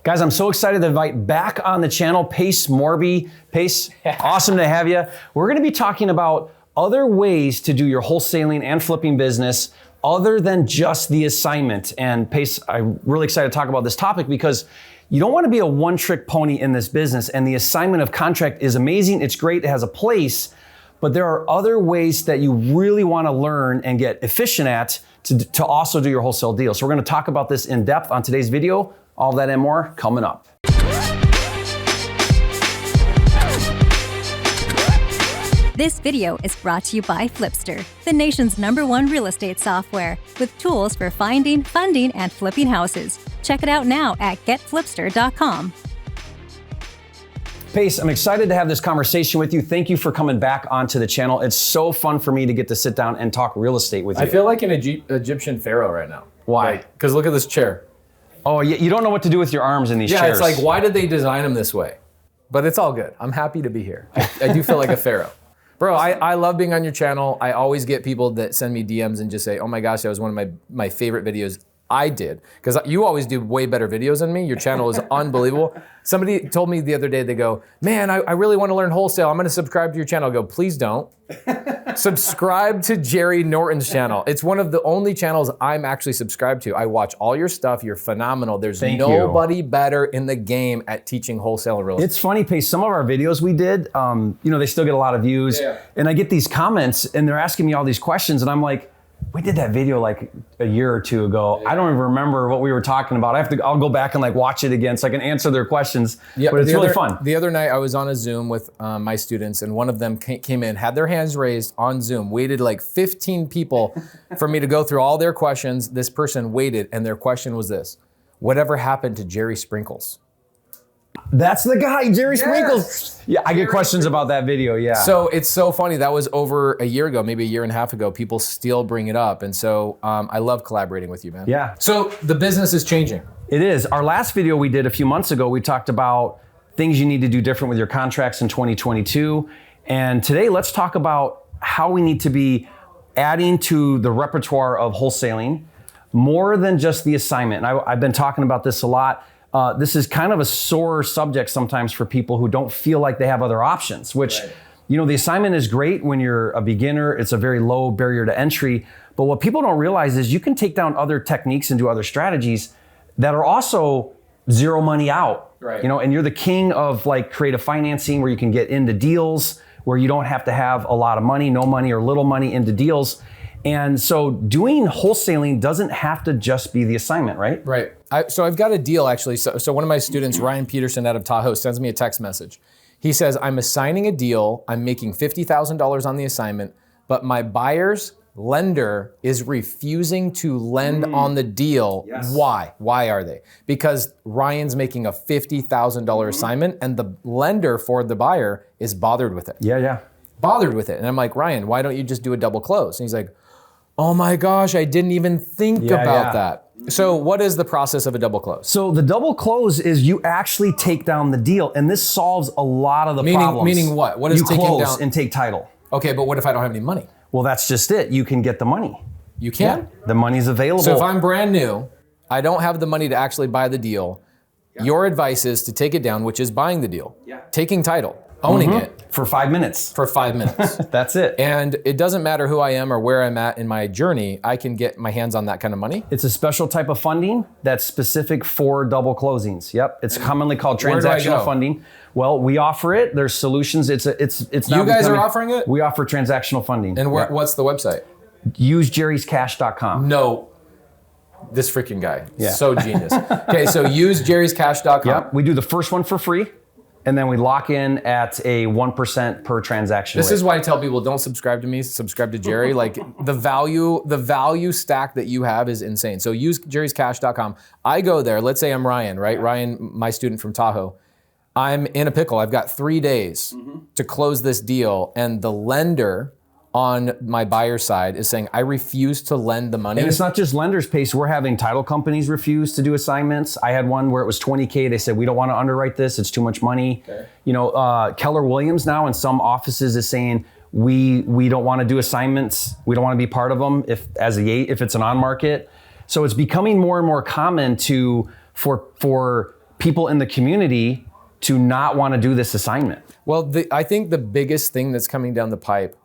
Guys, I'm so excited to invite back on the channel Pace Morby. Pace, awesome to have you. We're gonna be talking about other ways to do your wholesaling and flipping business other than just the assignment. And Pace, I'm really excited to talk about this topic because you don't wanna be a one-trick pony in this business, and the assignment of contract is amazing, it's great, it has a place, but there are other ways that you really wanna learn and get efficient at to also do your wholesale deal. So we're gonna talk about this in depth on today's video. All that and more coming up. This video is brought to you by Flipster, the nation's #1 real estate software, with tools for finding, funding, and flipping houses. Check it out now at getflipster.com. Pace, I'm excited to have this conversation with you. Thank you for coming back onto the channel. It's so fun for me to get to sit down and talk real estate with you. I feel like an Egyptian pharaoh right now. Why? Because look at this chair. Oh, you don't know what to do with your arms in these chairs. Yeah, it's like, why did they design them this way? But it's all good. I'm happy to be here. I do feel like a pharaoh. Bro, I love being on your channel. I always get people that send me DMs and just say, oh my gosh, that was one of my favorite videos I did. Because you always do way better videos than me. Your channel is unbelievable. Somebody told me the other day, they go, man, I really want to learn wholesale. I'm going to subscribe to your channel. I go, please don't. Subscribe to Jerry Norton's channel. It's one of the only channels I'm actually subscribed to. I watch all your stuff. You're phenomenal. There's nobody better in the game at teaching wholesale and real estate. It's funny, Pace, some of our videos we did, they still get a lot of views. Yeah. And I get these comments and they're asking me all these questions and I'm like, we did that video like a year or two ago. Yeah. I don't even remember what we were talking about. I'll go back and like watch it again so I can answer their questions, but it's really fun. The other night I was on a Zoom with my students and one of them came in, had their hands raised on Zoom, waited like 15 people for me to go through all their questions. This person waited and their question was this: whatever happened to Jerry Sprinkles? That's the guy, Jerry Sprinkles. Yeah, I get questions about that video, yeah. So it's so funny. That was over a year ago, maybe a year and a half ago. People still bring it up. And so I love collaborating with you, man. Yeah. So the business is changing. It is. Our last video we did a few months ago, we talked about things you need to do different with your contracts in 2022. And today, let's talk about how we need to be adding to the repertoire of wholesaling more than just the assignment. And I've been talking about this a lot. This is kind of a sore subject sometimes for people who don't feel like they have other options, which, the assignment is great when you're a beginner. It's a very low barrier to entry. But what people don't realize is you can take down other techniques and do other strategies that are also zero money out, and you're the king of like creative financing where you can get into deals where you don't have to have a lot of money, no money or little money into deals. And so doing wholesaling doesn't have to just be the assignment, right? Right. So I've got a deal actually. So one of my students, Ryan Peterson out of Tahoe, sends me a text message. He says, I'm assigning a deal. I'm making $50,000 on the assignment, but my buyer's lender is refusing to lend on the deal. Yes. Why? Why are they? Because Ryan's making a $50,000 assignment and the lender for the buyer is bothered with it. Yeah. Bothered with it. And I'm like, Ryan, why don't you just do a double close? And he's like, oh my gosh, I didn't even think about that. So what is the process of a double close? So the double close is you actually take down the deal, and this solves a lot of the problems. Meaning what? What is you taking close down? And take title. Okay, but what if I don't have any money? Well, that's just it. You can get the money. You can? Yeah, the money's available. So if I'm brand new, I don't have the money to actually buy the deal. Your advice is to take it down, which is buying the deal, taking title, owning it. For 5 minutes. For 5 minutes. That's it. And it doesn't matter who I am or where I'm at in my journey, I can get my hands on that kind of money. It's a special type of funding that's specific for double closings. Yep, it's commonly called transactional funding. Well, we offer it. There's solutions. It's now you guys are offering it? We offer transactional funding. And what's the website? usejerryscash.com. No. This freaking guy. So genius. Okay, so usejerryscash.com. Yep, we do the first one for free. And then we lock in at a 1% per transaction This rate. is why I tell people, don't subscribe to me, subscribe to Jerry. Like the value stack that you have is insane. So use jerryscash.com. I go there, let's say I'm Ryan, right? Ryan, my student from Tahoe. I'm in a pickle. I've got 3 days to close this deal. And the lender on my buyer side is saying, I refuse to lend the money. And it's not just lenders, Pace. We're having title companies refuse to do assignments. I had one where it was 20K. They said, we don't want to underwrite this. It's too much money. Okay. Keller Williams now in some offices is saying, we don't want to do assignments. We don't want to be part of them if it's an on market. So it's becoming more and more common for people in the community to not want to do this assignment? Well, I think the biggest thing that's coming down the pipe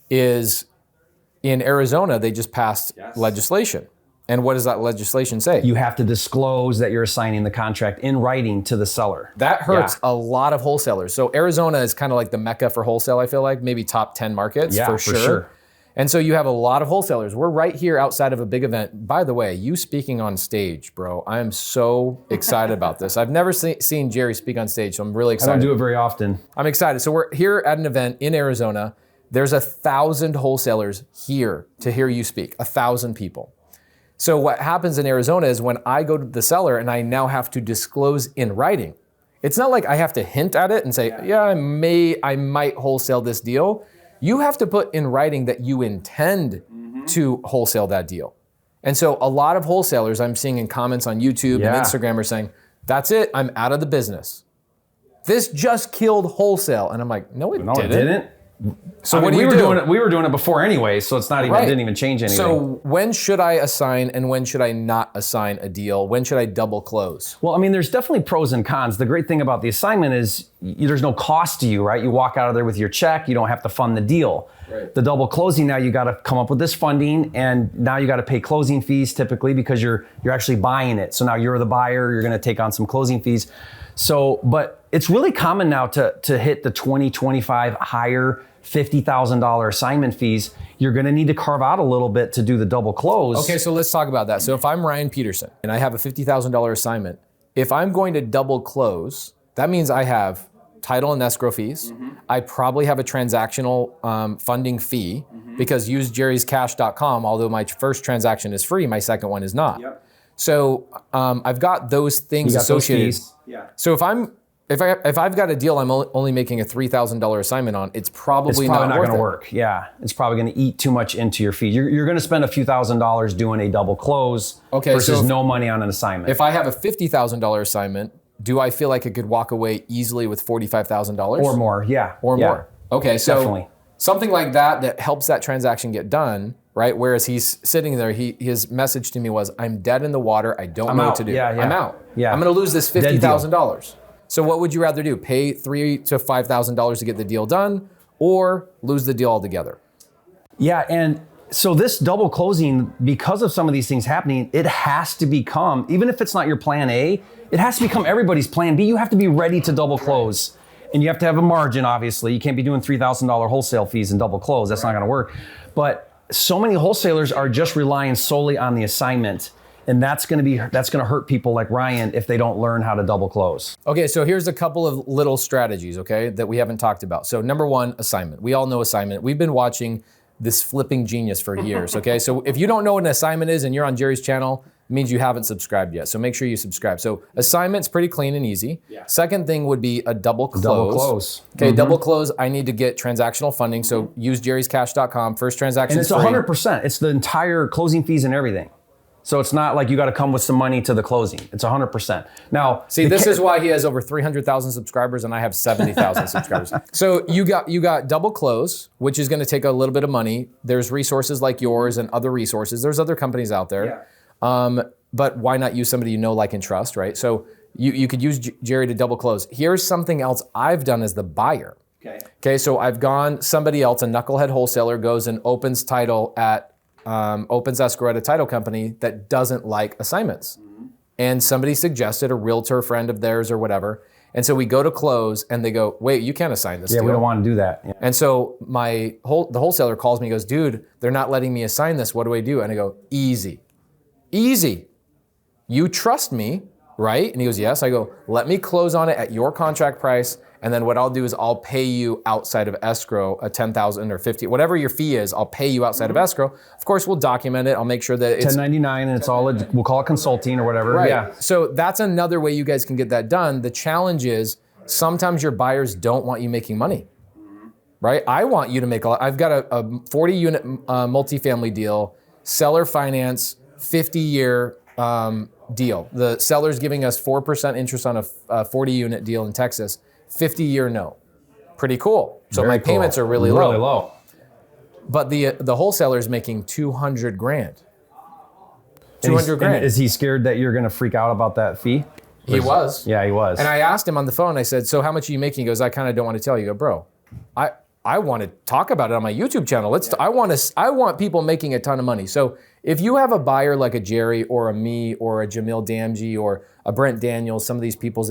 is in Arizona, they just passed legislation. And what does that legislation say? You have to disclose that you're assigning the contract in writing to the seller. That hurts a lot of wholesalers. So Arizona is kind of like the mecca for wholesale, I feel like, maybe top 10 markets for sure. And so you have a lot of wholesalers. We're right here outside of a big event. By the way, you speaking on stage, bro, I am so excited about this. I've never seen Jerry speak on stage, so I'm really excited. I don't do it very often. I'm excited. So we're here at an event in Arizona. There's 1,000 wholesalers here to hear you speak, 1,000 people. So what happens in Arizona is when I go to the seller and I now have to disclose in writing, it's not like I have to hint at it and say, I might wholesale this deal. You have to put in writing that you intend to wholesale that deal. And so a lot of wholesalers I'm seeing in comments on YouTube and Instagram are saying, that's it, I'm out of the business. This just killed wholesale. And I'm like, no, it didn't. So what do you do? We were doing it before anyway, so it's not even, it didn't even change anything. So when should I assign and when should I not assign a deal? When should I double close? Well, I mean, there's definitely pros and cons. The great thing about the assignment is there's no cost to you, right? You walk out of there with your check, you don't have to fund the deal. Right. The double closing, now you got to come up with this funding, and now you got to pay closing fees typically because you're actually buying it. So now you're the buyer, you're going to take on some closing fees. So, but it's really common now to hit the 20, 25 higher $50,000 assignment fees. You're going to need to carve out a little bit to do the double close. Okay, so let's talk about that. So if I'm Ryan Peterson and I have a $50,000 assignment, if I'm going to double close, that means I have title and escrow fees. I probably have a transactional funding fee because usejerryscash.com, although my first transaction is free, my second one is not. So I've got those things associated. So if I've got a deal I'm only making a $3,000 assignment on, it's probably not going to work. Yeah, it's probably going to eat too much into your fee. You're going to spend a few $1,000s doing a double close versus no money on an assignment. If I have a $50,000 assignment, do I feel like I could walk away easily with $45,000? Or more, more. Okay, so definitely. Something like that helps that transaction get done, right? Whereas he's sitting there, his message to me was, I'm dead in the water, I don't know what to do. I'm out. I'm going to lose this $50,000. So what would you rather do? Pay $3,000 to $5,000 to get the deal done, or lose the deal altogether? Yeah, and so this double closing, because of some of these things happening, it has to become, even if it's not your plan A, it has to become everybody's plan B. You have to be ready to double close. And you have to have a margin, obviously. You can't be doing $3,000 wholesale fees and double close. That's not gonna work. But so many wholesalers are just relying solely on the assignment. And that's gonna hurt people like Ryan if they don't learn how to double close. Okay, so here's a couple of little strategies, okay, that we haven't talked about. So number one, assignment. We all know assignment. We've been watching this flipping genius for years, okay? So if you don't know what an assignment is and you're on Jerry's channel, it means you haven't subscribed yet. So make sure you subscribe. So assignment's pretty clean and easy. Second thing would be a double close. Double close. Okay, double close, I need to get transactional funding. So use jerryscash.com, first transaction is free. And it's 100%. It's the entire closing fees and everything. So it's not like you got to come with some money to the closing. It's 100%. Now, see, this is why he has over 300,000 subscribers and I have 70,000 subscribers. So you got double close, which is going to take a little bit of money. There's resources like yours and other resources. There's other companies out there. But why not use somebody you know, like, and trust, right? So you could use Jerry to double close. Here's something else I've done as the buyer. Okay, so I've gone, somebody else, a knucklehead wholesaler, goes and opens title at opens escrow at a title company that doesn't like assignments. And somebody suggested, a realtor friend of theirs or whatever. And so we go to close and they go, wait, you can't assign this deal. We don't want to do that. And so the wholesaler calls me and goes, dude, they're not letting me assign this. What do I do? And I go, easy. You trust me, right? And he goes, yes. I go, let me close on it at your contract price. And then what I'll do is I'll pay you outside of escrow a $10,000 or $50,000, whatever your fee is, I'll pay you outside of escrow. Of course, we'll document it. I'll make sure that it's 1099 and it's all, we'll call it consulting or whatever. Right. So that's another way you guys can get that done. The challenge is sometimes your buyers don't want you making money, right? I want you to make a lot. I've got a 40 unit multifamily deal, seller finance, 50-year deal. The seller's giving us 4% interest on a 40 unit deal in Texas. 50-year note. Pretty cool. So my payments are really low. But the wholesaler is making $200,000. $200,000. And is he scared that you're going to freak out about that fee? He was. Yeah, he was. And I asked him on the phone, I said, so how much are you making? He goes, I kind of don't want to tell you. I go, bro, I want to talk about it on my YouTube channel. I want people making a ton of money. So if you have a buyer like a Jerry or a me or a Jamil Damji or a Brent Daniels, some of these people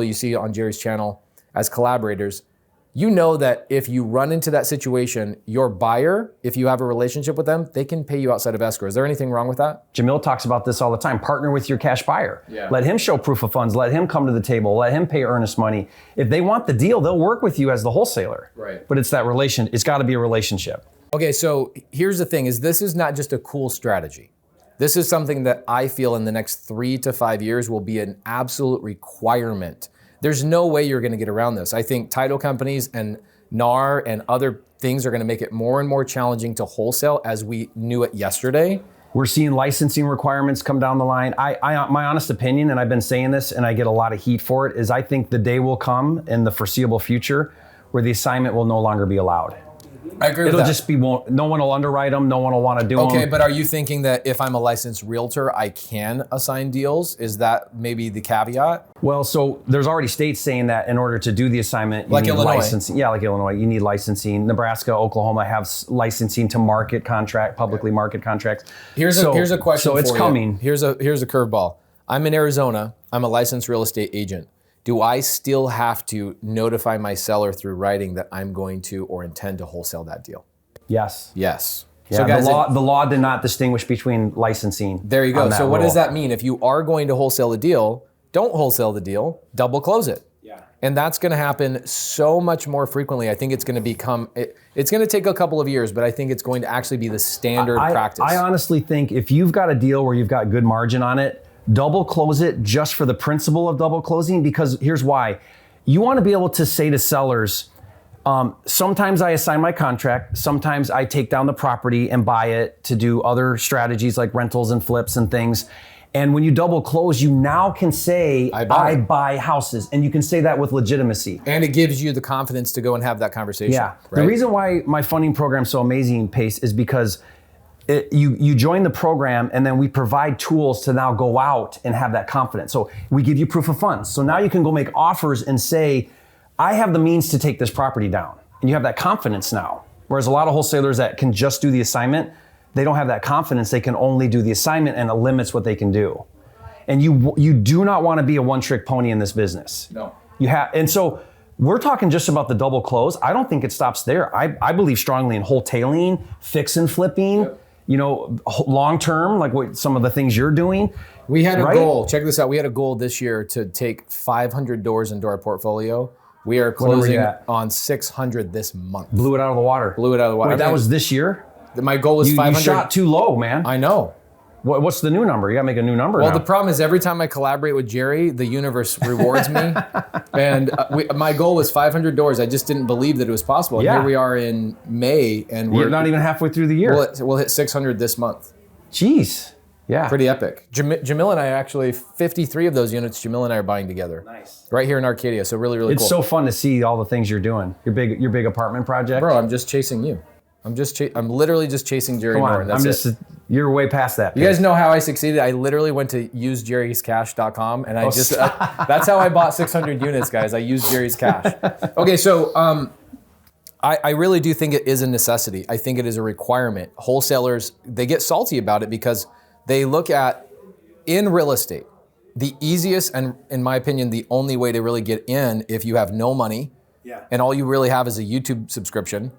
you see on Jerry's channel as collaborators, you know that if you run into that situation, your buyer, if you have a relationship with them, they can pay you outside of escrow. Is there anything wrong with that? Jamil talks about this all the time. Partner with your cash buyer. Yeah. Let him show proof of funds. Let him come to the table. Let him pay earnest money. If they want the deal, they'll work with you as the wholesaler. Right. But it's got to be a relationship. Okay, so here's the thing, this is not just a cool strategy. This is something that I feel in the next 3 to 5 years will be an absolute requirement. There's no way you're gonna get around this. I think title companies and NAR and other things are gonna make it more and more challenging to wholesale as we knew it yesterday. We're seeing licensing requirements come down the line. My honest opinion, and I've been saying this and I get a lot of heat for it, is I think the day will come in the foreseeable future where the assignment will no longer be allowed. I agree with It'll that. just be, no one will underwrite them, no one will want to do them. Okay, but are you thinking that if I'm a licensed realtor, I can assign deals? Is that maybe the caveat? Well, so there's already states saying that in order to do the assignment, you Like need Illinois. licensing. Yeah, like Illinois, you need licensing. Nebraska, Oklahoma have licensing to market publicly market contracts. Here's a question So it's for coming. you. Here's a curveball. I'm in Arizona. I'm a licensed real estate agent. Do I still have to notify my seller through writing that I'm going to or intend to wholesale that deal? Yes. Yes. Yeah, So guys, the law did not distinguish between licensing. there you go. on that So what rule. does that mean? If you are going to wholesale a deal, don't wholesale the deal, double close it. Yeah. And that's going to happen so much more frequently. I think it's going to become, it's going to take a couple of years, but I think it's going to actually be the standard practice. I honestly think if you've got a deal where you've got good margin on it, double close it just for the principle of double closing, because here's why. You want to be able to say to sellers, sometimes I assign my contract, sometimes I take down the property and buy it to do other strategies like rentals and flips and things. And when you double close, you now can say, I buy houses. And you can say that with legitimacy. And it gives you the confidence to go and have that conversation. Yeah. Right? The reason why my funding program is so amazing, Pace, is because you join the program and then we provide tools to now go out and have that confidence. So we give you proof of funds. So now you can go make offers and say, I have the means to take this property down. And you have that confidence now. Whereas a lot of wholesalers that can just do the assignment, they don't have that confidence. They can only do the assignment and it limits what they can do. And you do not want to be a one-trick pony in this business. No. And so we're talking just about the double close. I don't think it stops there. I believe strongly in wholetailing, fix and flipping, long-term, like what some of the things you're doing. We had a goal, check this out. We had a goal this year to take 500 doors into our portfolio. We are closing on 600 this month. Blew it out of the water. Wait, that was this year? My goal was 500. You shot too low, man. I know. What's the new number? You gotta make a new number Well, now. the problem is every time I collaborate with Jerry, the universe rewards me. And my goal was 500 doors. I just didn't believe that it was possible. And Yeah. here we are in May, and We're not even halfway through the year. We'll hit 600 this month. Jeez. Yeah. Pretty epic. Jamil and I actually, 53 of those units, Jamil and I are buying together. Nice. Right here in Arcadia, so really, really It's cool. so fun to see all the things you're doing. Your big apartment project. Bro, I'm just chasing you. I'm literally just chasing Jerry Come on, Norton. That's it. You're way past that. You guys know how I succeeded? I literally went to usejerryscash.com and I just, that's how I bought 600 units, guys. I used Jerry's Cash. Okay, so I really do think it is a necessity. I think it is a requirement. Wholesalers, they get salty about it because they look at, in real estate, the easiest and, in my opinion, the only way to really get in if you have no money and all you really have is a YouTube subscription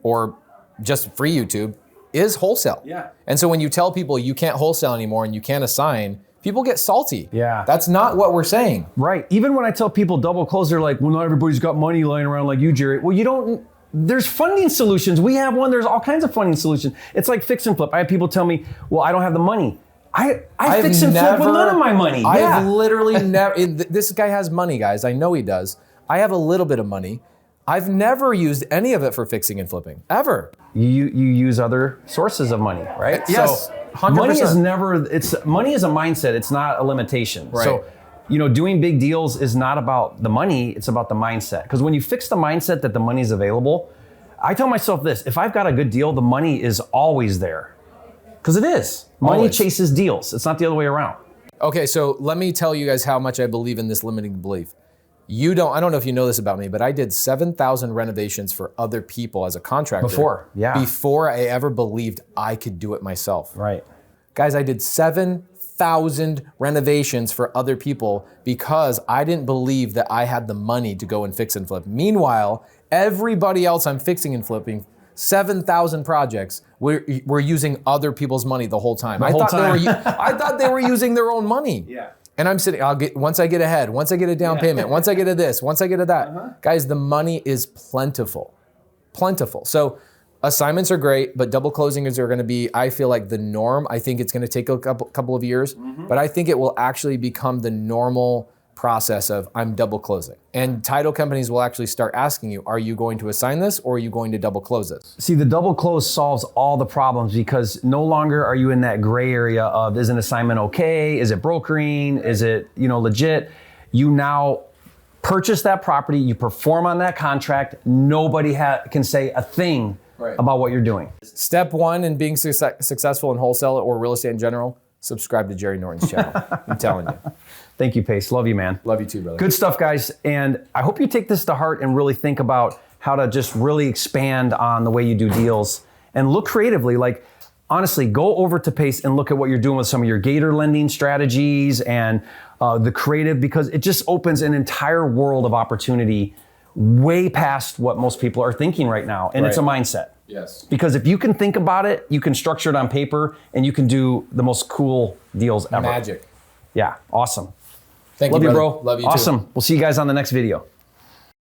or just free YouTube, is wholesale. Yeah. And so when you tell people you can't wholesale anymore and you can't assign, people get salty. Yeah. That's not what we're saying. Right. Even when I tell people double close, they're like, well, not everybody's got money lying around like you, Jerry. Well, you don't. There's funding solutions. We have one. There's all kinds of funding solutions. It's like fix and flip. I have people tell me, well, I don't have the money. I fix and flip with none of my money. I've literally never, this guy has money, guys. I know he does. I have a little bit of money. I've never used any of it for fixing and flipping, ever. You use other sources of money, right? Yes, So 100%. money is a mindset. It's not a limitation. Right. So, doing big deals is not about the money. It's about the mindset. Because when you fix the mindset that the money is available, I tell myself this: if I've got a good deal, the money is always there. Because it is. Money Always. chases deals. It's not the other way around. Okay, so let me tell you guys how much I believe in this limiting belief. I don't know if you know this about me, but I did 7,000 renovations for other people as a contractor. Before I ever believed I could do it myself. Right. Guys, I did 7,000 renovations for other people because I didn't believe that I had the money to go and fix and flip. Meanwhile, everybody else I'm fixing and flipping, 7,000 projects, we're using other people's money the whole time. I thought they were using their own money. Yeah. And I'm sitting, once I get ahead, once I get a down payment, once I get a this, once I get a that. Guys, the money is plentiful. Plentiful. So assignments are great, but double closings are gonna be, I feel like, the norm. I think it's gonna take a couple of years, but I think it will actually become the normal process of I'm double closing. And title companies will actually start asking you, are you going to assign this or are you going to double close this? See, the double close solves all the problems because no longer are you in that gray area of is an assignment okay? Is it brokering? Is it, legit? You now purchase that property, you perform on that contract, nobody can say a thing about what you're doing. Step one in being successful in wholesale or real estate in general, subscribe to Jerry Norton's channel. I'm telling you. Thank you, Pace. Love you, man. Love you too, brother. Good stuff, guys. And I hope you take this to heart and really think about how to just really expand on the way you do deals and look creatively. Like, honestly, go over to Pace and look at what you're doing with some of your gator lending strategies and the creative, because it just opens an entire world of opportunity way past what most people are thinking right now. And it's a mindset. Yes. Because if you can think about it, you can structure it on paper and you can do the most cool deals ever. Magic. Yeah, awesome. Thank you, bro. Love you too. Awesome. We'll see you guys on the next video.